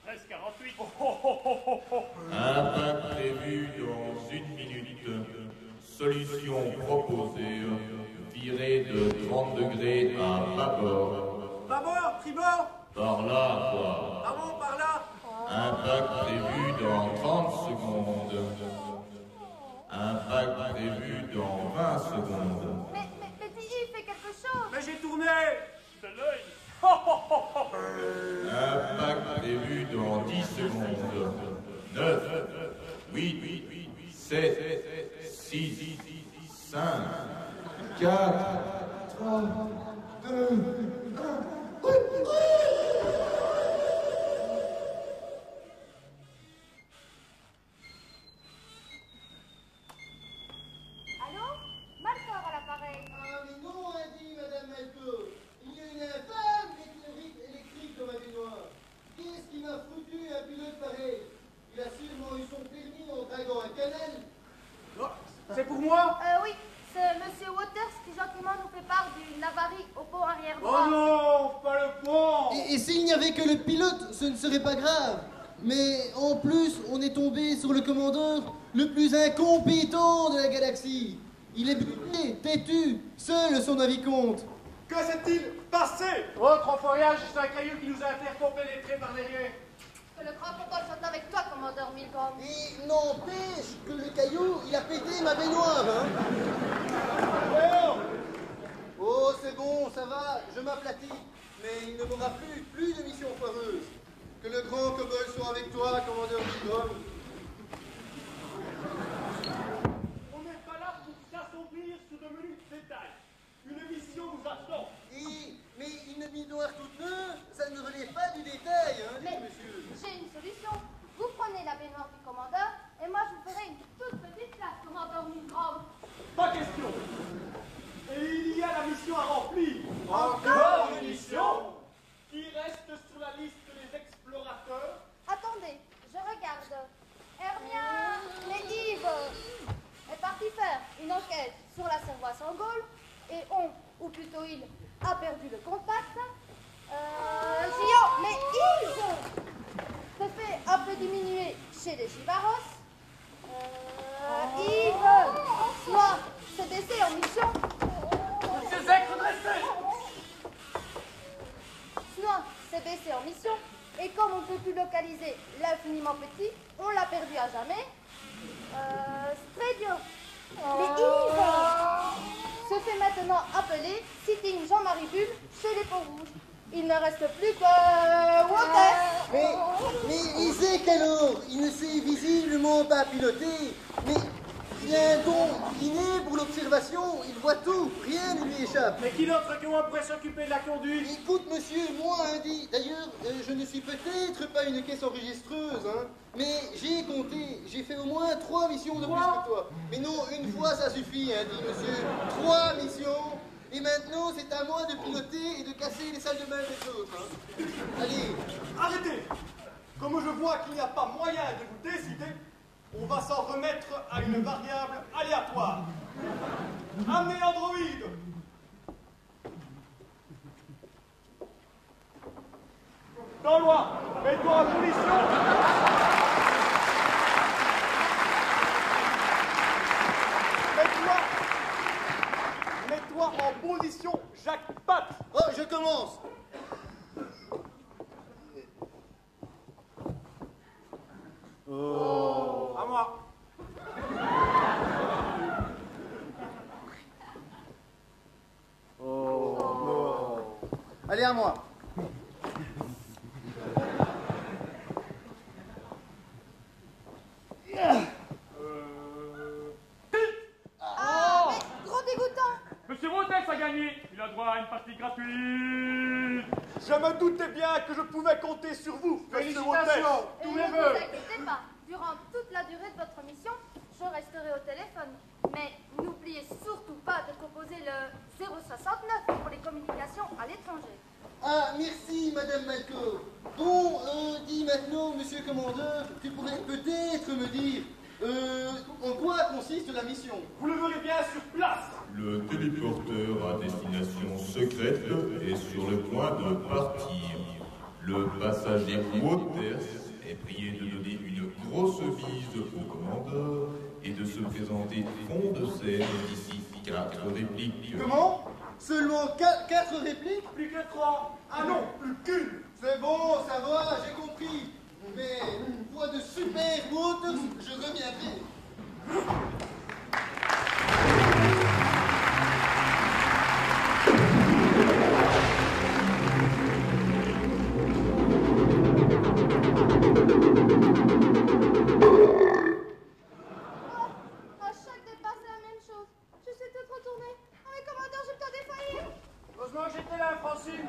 13h48. Impact prévu dans 1 minute. Solution proposée. Virée de 30 degrés à bâbord. Bâbord, tribord. Par là, quoi. Ah bon, par là. Impact prévu dans 30 secondes. Impact prévu dans 20 secondes. Mais Yves, fais quelque chose. Mais j'ai tourné. De l'œil. Impact prévu dans 10 secondes. 9, 8, 7, 6, 5, 4, 3, 2, 1. Allô? Malcor à l'appareil. Ah mais non, a dit Madame Malco. Il y a une infâme électrique dans ma baignoire. Qu'est-ce qui m'a foutu un pilote pareil? Il a sûrement eu son permis en draguant un canal. Oh, c'est pour moi? Oui, c'est Monsieur Waters qui gentiment nous fait part d'une avarie au pont arrière droit. Oh non, pas le pont. Et s'il n'y avait que le pilote, ce ne serait pas grave. Mais en plus, on est tombé sur le commandeur le plus incompétent de la galaxie. Il est buté, têtu, seul son avis compte. Que s'est-il passé? Autre enfoirage, c'est un caillou qui nous a interpénétrés par derrière. Que le grand contrôle soit avec toi, commandeur Milgram. Et n'empêche que le caillou, il a pété ma baignoire, hein. Oh, c'est bon, ça va, je m'aplatis. Mais il ne m'aura plus de mission foireuse. Que le grand Cobol soit avec toi, commandeur Milgram. On n'est pas là pour s'assombrir sous de menus détails. Une mission nous attend. Mais une baignoire toute neuve, ça ne relève pas du détail, hein, Mais monsieur. j'ai une solution. Vous prenez la baignoire du commandeur et moi je vous ferai une toute petite place, commandeur Milgram. Pas question. Et il y a la mission à remplir. Encore une mission qui reste sur la liste des explorateurs. Attendez, je regarde. Hermien, mais Yves est parti faire une enquête sur la Servoise en Gaule et on, ou plutôt il, a perdu le contact. Gio, mais Yves se fait un peu diminuer chez les Givaros. Yves, soit se baisser en mission. Monsieur Zek, redressez. Soit s'est baissé en mission, et comme on ne peut plus localiser l'infiniment petit, on l'a perdu à jamais. C'est très bien. Mais Yves se fait maintenant appeler Sitting Jean-Marie Bulle chez les Ponts Rouges. Il ne reste plus que Waters. Mais il sait qu'alors, il ne sait visiblement pas piloter, mais il a un don inné pour l'observation, il voit tout, rien ne lui échappe. Mais qui d'autre que moi pourrait s'occuper de la conduite? Écoute, monsieur, moi, hein, d'ailleurs, je ne suis peut-être pas une caisse enregistreuse, hein, mais j'ai compté, j'ai fait au moins 3 missions de plus que toi. Mais non, une fois, ça suffit, hein, dit monsieur. 3 missions, et maintenant, c'est à moi de piloter et de casser les salles de bain des autres. Hein. Allez. Arrêtez. Comme je vois qu'il n'y a pas moyen de vous décider, on va s'en remettre à une variable aléatoire. Amenez l'androïde. Gaulois, mets-toi en position. Mets-toi en position, Jacques Pat. Oh, je commence. Oh. À moi. Oh. Allez, à moi. Ah, mais trop dégoûtant. Monsieur Rotex a gagné. Il a droit à une partie gratuite. Je me doutais bien que je pouvais compter sur vous. Félicitations. Et Tous ne mes vous vœux. inquiétez pas, durant toute la durée de votre mission, je resterai au téléphone. Mais n'oubliez surtout pas de composer le 069 pour les communications à l'étranger. Ah, merci, Madame Malco. Bon, dis maintenant, Monsieur Commandeur, tu pourrais peut-être me dire en quoi consiste la mission. Vous le verrez bien sur place. Le téléporteur à destination secrète est sur le point de partir. Le passager Waters est prié de donner une grosse bise au commandeur et de se présenter fond de scène d'ici 4 répliques. Comment? Seulement 4 répliques? Plus que 3. Ah non, plus qu'une. C'est bon, ça va, j'ai compris. Mais voix de super Waters, je reviendrai. À chaque départ, c'est la même chose. Je sais tout retourner. Oh, mais commandeur, j'ai le temps défaillir. Heureusement que j'étais là, Francine.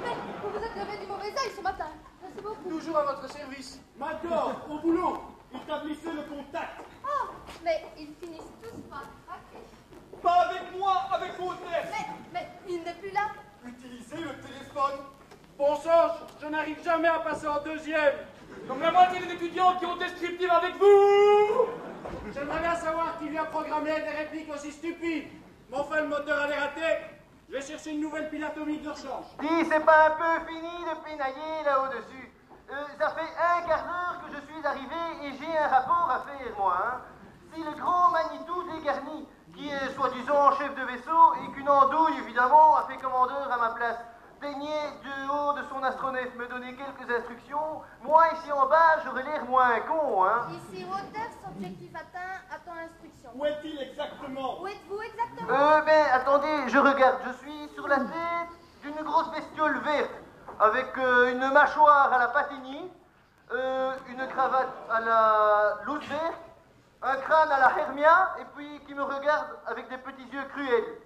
Mais vous vous êtes levé du mauvais œil ce matin. Merci beaucoup. Toujours à votre service. Maintenant, au boulot, établissez le contact. Oh, mais ils finissent tous par craquer. Pas avec moi, avec Waters. Mais il n'est plus là. Utilisez le téléphone. Bon sang, je n'arrive jamais à passer en deuxième. Comme la moitié des étudiants qui ont descriptive avec vous. J'aimerais bien savoir qui lui a programmé des répliques aussi stupides. Mais enfin, le moteur allait rater. Je vais chercher une nouvelle pile atomique de rechange. Dis, c'est pas un peu fini de pénailler là-au-dessus. Ça fait un quart d'heure que je suis arrivé et j'ai un rapport à faire, moi. Hein. Si le grand Manitou dégarni, qui est soi-disant chef de vaisseau et qu'une andouille, évidemment, a fait commandeur à ma place, daignait du haut de son astronef me donner quelques instructions, moi, ici en bas, j'aurais l'air moins con, hein. Ici, Waters, objectif atteint, attends instruction. Où est-il exactement? Où êtes-vous exactement? Ben, attendez, je regarde. Je suis sur la tête d'une grosse bestiole verte, avec une mâchoire à la Patigny, une cravate à la Lousberg, un crâne à la Hermia, et puis qui me regarde avec des petits yeux cruels.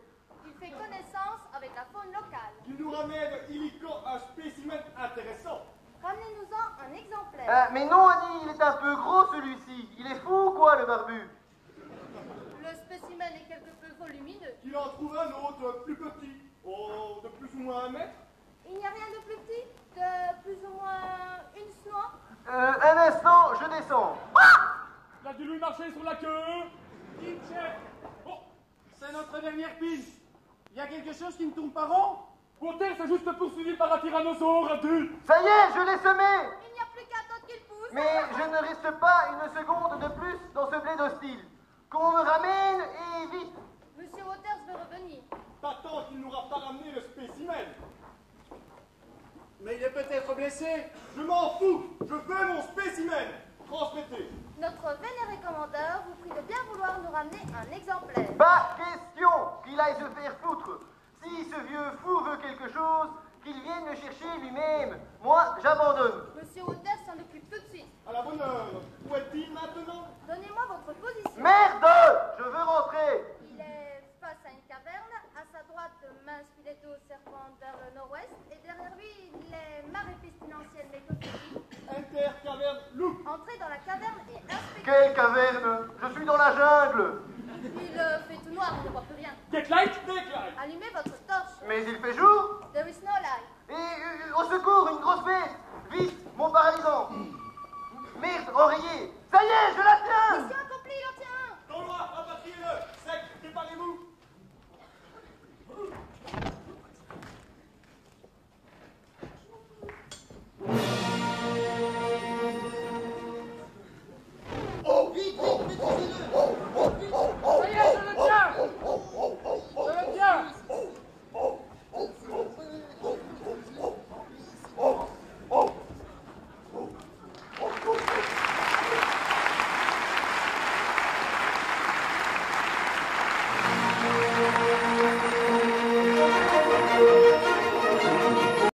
Il fait connaissance avec la faune locale. Il nous ramène illico un spécimen intéressant. Ramenez-nous-en un exemplaire. Mais non, Annie, il est un peu gros celui-ci. Il est fou, quoi, le barbu? Le spécimen est quelque peu volumineux. Qu'il en trouve un autre plus petit, oh, de plus ou moins 1 mètre. Il n'y a rien de plus petit, de plus ou moins une noix. Un instant, je descends. Il a dû lui marcher sur la queue. Dites, chef. Oh, c'est notre dernière pile. Il y a quelque chose qui ne tourne pas rond? Waters est juste poursuivi par un tyrannosaure adulte. Ça y est, je l'ai semé. Il n'y a plus qu'à attendre qu'il pousse. Mais je ne reste pas une seconde de plus dans ce blé hostile. Qu'on me ramène et vite. Monsieur Waters veut revenir. Pas tant qu'il n'aura pas ramené le spécimen. Mais il est peut-être blessé. Je m'en fous. Je veux mon spécimen. Transmettez. Notre vénéré commandeur vous prie de bien vouloir nous ramener un exemplaire. Pas question qu'il aille se faire foutre. Si ce vieux fou veut quelque chose, qu'il vienne le chercher lui-même. Moi, j'abandonne. Monsieur Waters s'en occupe tout de suite. À la bonne heure. Où est-il maintenant? Donnez-moi votre position. Merde! Je veux rentrer. Il est face à une caverne. À sa droite, de minces filets d'eau serpent vers le nord-ouest. Et derrière lui, les marées pestilentielles mécosodiques. Intercaverne loup. Entrez dans la caverne et inspectez. Quelle caverne? Je suis dans la jungle. Il fait tout noir, on ne voit plus rien. Get light. Déclare. Allumez votre torche. Mais il fait jour. There is no light. Et au secours, une grosse bête. Vite, mon paralysant. Merde, oreiller. Ça y est, je la tiens. Mission